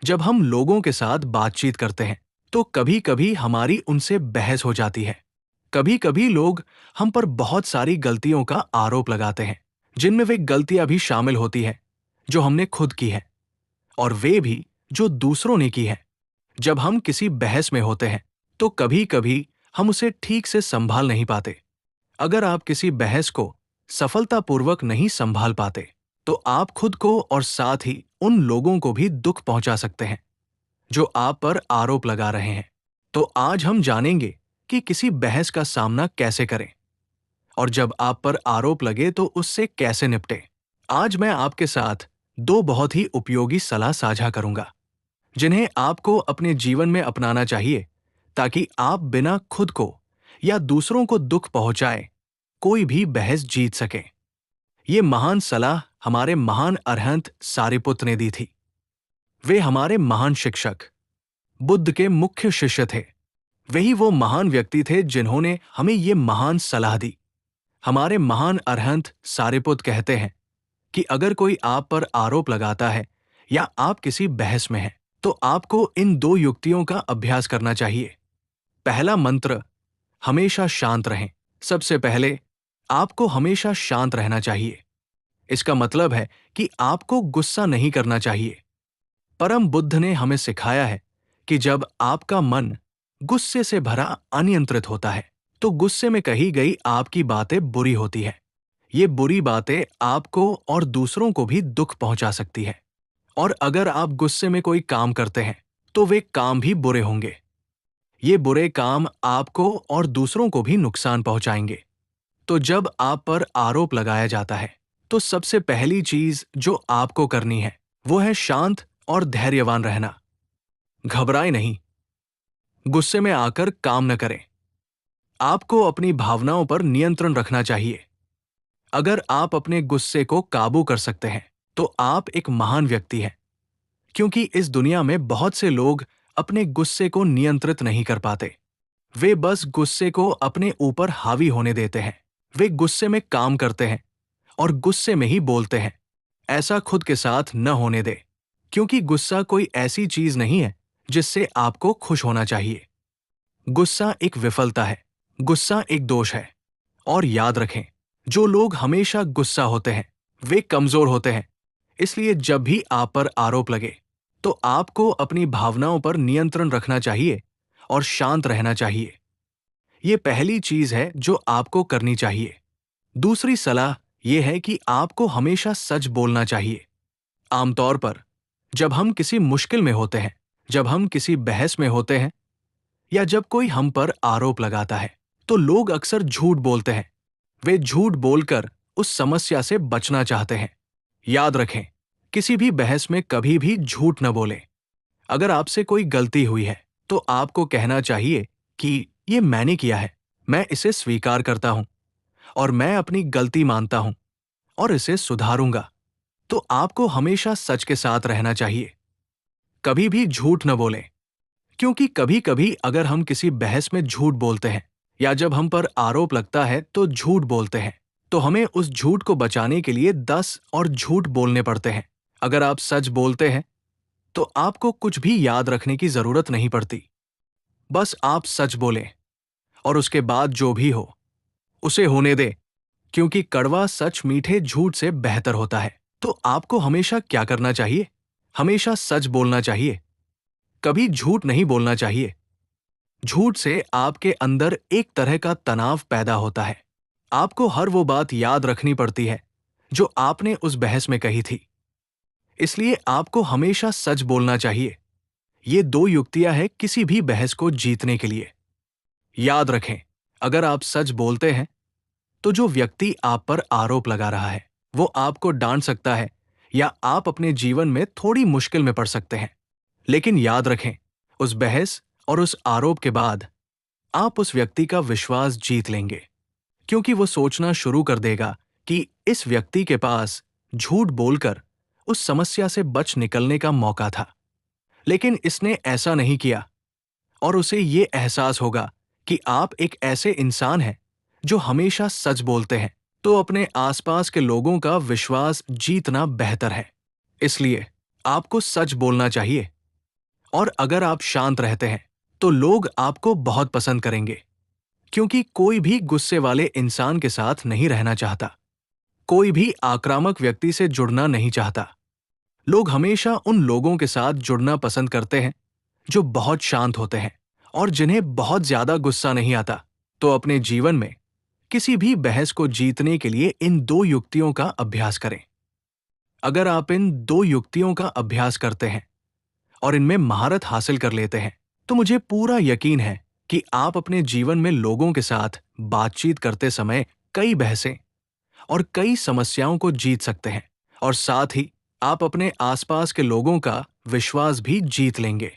जब हम लोगों के साथ बातचीत करते हैं तो कभी कभी हमारी उनसे बहस हो जाती है। कभी कभी लोग हम पर बहुत सारी गलतियों का आरोप लगाते हैं, जिनमें वे गलतियां भी शामिल होती हैं जो हमने खुद की है, और वे भी जो दूसरों ने की है। जब हम किसी बहस में होते हैं तो कभी कभी हम उसे ठीक से संभाल नहीं पाते। अगर आप किसी बहस को सफलतापूर्वक नहीं संभाल पाते तो आप खुद को और साथ ही उन लोगों को भी दुख पहुंचा सकते हैं जो आप पर आरोप लगा रहे हैं। तो आज हम जानेंगे कि किसी बहस का सामना कैसे करें, और जब आप पर आरोप लगे तो उससे कैसे निपटें। आज मैं आपके साथ दो बहुत ही उपयोगी सलाह साझा करूंगा, जिन्हें आपको अपने जीवन में अपनाना चाहिए, ताकि आप बिना खुद को या दूसरों को दुख पहुंचाए कोई भी बहस जीत सकें। ये महान सलाह हमारे महान अरहंत सारिपुत्र ने दी थी। वे हमारे महान शिक्षक बुद्ध के मुख्य शिष्य थे। वही वो महान व्यक्ति थे जिन्होंने हमें ये महान सलाह दी। हमारे महान अरहंत सारिपुत्र कहते हैं कि अगर कोई आप पर आरोप लगाता है या आप किसी बहस में हैं, तो आपको इन दो युक्तियों का अभ्यास करना चाहिए। पहला मंत्र, हमेशा शांत रहें। सबसे पहले आपको हमेशा शांत रहना चाहिए। इसका मतलब है कि आपको गुस्सा नहीं करना चाहिए। परम बुद्ध ने हमें सिखाया है कि जब आपका मन गुस्से से भरा अनियंत्रित होता है तो गुस्से में कही गई आपकी बातें बुरी होती है। ये बुरी बातें आपको और दूसरों को भी दुख पहुंचा सकती है, और अगर आप गुस्से में कोई काम करते हैं तो वे काम भी बुरे होंगे। ये बुरे काम आपको और दूसरों को भी नुकसान पहुंचाएंगे। तो जब आप पर आरोप लगाया जाता है तो सबसे पहली चीज जो आपको करनी है वो है शांत और धैर्यवान रहना। घबराएं नहीं, गुस्से में आकर काम न करें। आपको अपनी भावनाओं पर नियंत्रण रखना चाहिए। अगर आप अपने गुस्से को काबू कर सकते हैं तो आप एक महान व्यक्ति हैं, क्योंकि इस दुनिया में बहुत से लोग अपने गुस्से को नियंत्रित नहीं कर पाते। वे बस गुस्से को अपने ऊपर हावी होने देते हैं। वे गुस्से में काम करते हैं और गुस्से में ही बोलते हैं। ऐसा खुद के साथ न होने दे, क्योंकि गुस्सा कोई ऐसी चीज नहीं है जिससे आपको खुश होना चाहिए। गुस्सा एक विफलता है, गुस्सा एक दोष है। और याद रखें, जो लोग हमेशा गुस्सा होते हैं वे कमजोर होते हैं। इसलिए जब भी आप पर आरोप लगे तो आपको अपनी भावनाओं पर नियंत्रण रखना चाहिए और शांत रहना चाहिए। ये पहली चीज है जो आपको करनी चाहिए। दूसरी सलाह यह है कि आपको हमेशा सच बोलना चाहिए। आमतौर पर जब हम किसी मुश्किल में होते हैं, जब हम किसी बहस में होते हैं या जब कोई हम पर आरोप लगाता है तो लोग अक्सर झूठ बोलते हैं। वे झूठ बोलकर उस समस्या से बचना चाहते हैं। याद रखें, किसी भी बहस में कभी भी झूठ न बोलें। अगर आपसे कोई गलती हुई है तो आपको कहना चाहिए कि ये मैंने किया है, मैं इसे स्वीकार करता हूं और मैं अपनी गलती मानता हूं और इसे सुधारूंगा। तो आपको हमेशा सच के साथ रहना चाहिए। कभी भी झूठ न बोलें, क्योंकि कभी कभी अगर हम किसी बहस में झूठ बोलते हैं या जब हम पर आरोप लगता है तो झूठ बोलते हैं, तो हमें उस झूठ को बचाने के लिए 10 और झूठ बोलने पड़ते हैं। अगर आप सच बोलते हैं तो आपको कुछ भी याद रखने की जरूरत नहीं पड़ती। बस आप सच बोलें और उसके बाद जो भी हो उसे होने दें, क्योंकि कड़वा सच मीठे झूठ से बेहतर होता है। तो आपको हमेशा क्या करना चाहिए? हमेशा सच बोलना चाहिए, कभी झूठ नहीं बोलना चाहिए। झूठ से आपके अंदर एक तरह का तनाव पैदा होता है। आपको हर वो बात याद रखनी पड़ती है जो आपने उस बहस में कही थी। इसलिए आपको हमेशा सच बोलना चाहिए। ये दो युक्तियां हैं किसी भी बहस को जीतने के लिए। याद रखें, अगर आप सच बोलते हैं तो जो व्यक्ति आप पर आरोप लगा रहा है वो आपको डांट सकता है या आप अपने जीवन में थोड़ी मुश्किल में पड़ सकते हैं। लेकिन याद रखें, उस बहस और उस आरोप के बाद आप उस व्यक्ति का विश्वास जीत लेंगे, क्योंकि वो सोचना शुरू कर देगा कि इस व्यक्ति के पास झूठ बोलकर उस समस्या से बच निकलने का मौका था, लेकिन इसने ऐसा नहीं किया। और उसे ये एहसास होगा कि आप एक ऐसे इंसान हैं जो हमेशा सच बोलते हैं। तो अपने आसपास के लोगों का विश्वास जीतना बेहतर है। इसलिए आपको सच बोलना चाहिए। और अगर आप शांत रहते हैं तो लोग आपको बहुत पसंद करेंगे, क्योंकि कोई भी गुस्से वाले इंसान के साथ नहीं रहना चाहता। कोई भी आक्रामक व्यक्ति से जुड़ना नहीं चाहता। लोग हमेशा उन लोगों के साथ जुड़ना पसंद करते हैं जो बहुत शांत होते हैं और जिन्हें बहुत ज्यादा गुस्सा नहीं आता। तो अपने जीवन में किसी भी बहस को जीतने के लिए इन दो युक्तियों का अभ्यास करें। अगर आप इन दो युक्तियों का अभ्यास करते हैं और इनमें महारत हासिल कर लेते हैं, तो मुझे पूरा यकीन है कि आप अपने जीवन में लोगों के साथ बातचीत करते समय कई बहसें और कई समस्याओं को जीत सकते हैं, और साथ ही आप अपने आसपास के लोगों का विश्वास भी जीत लेंगे।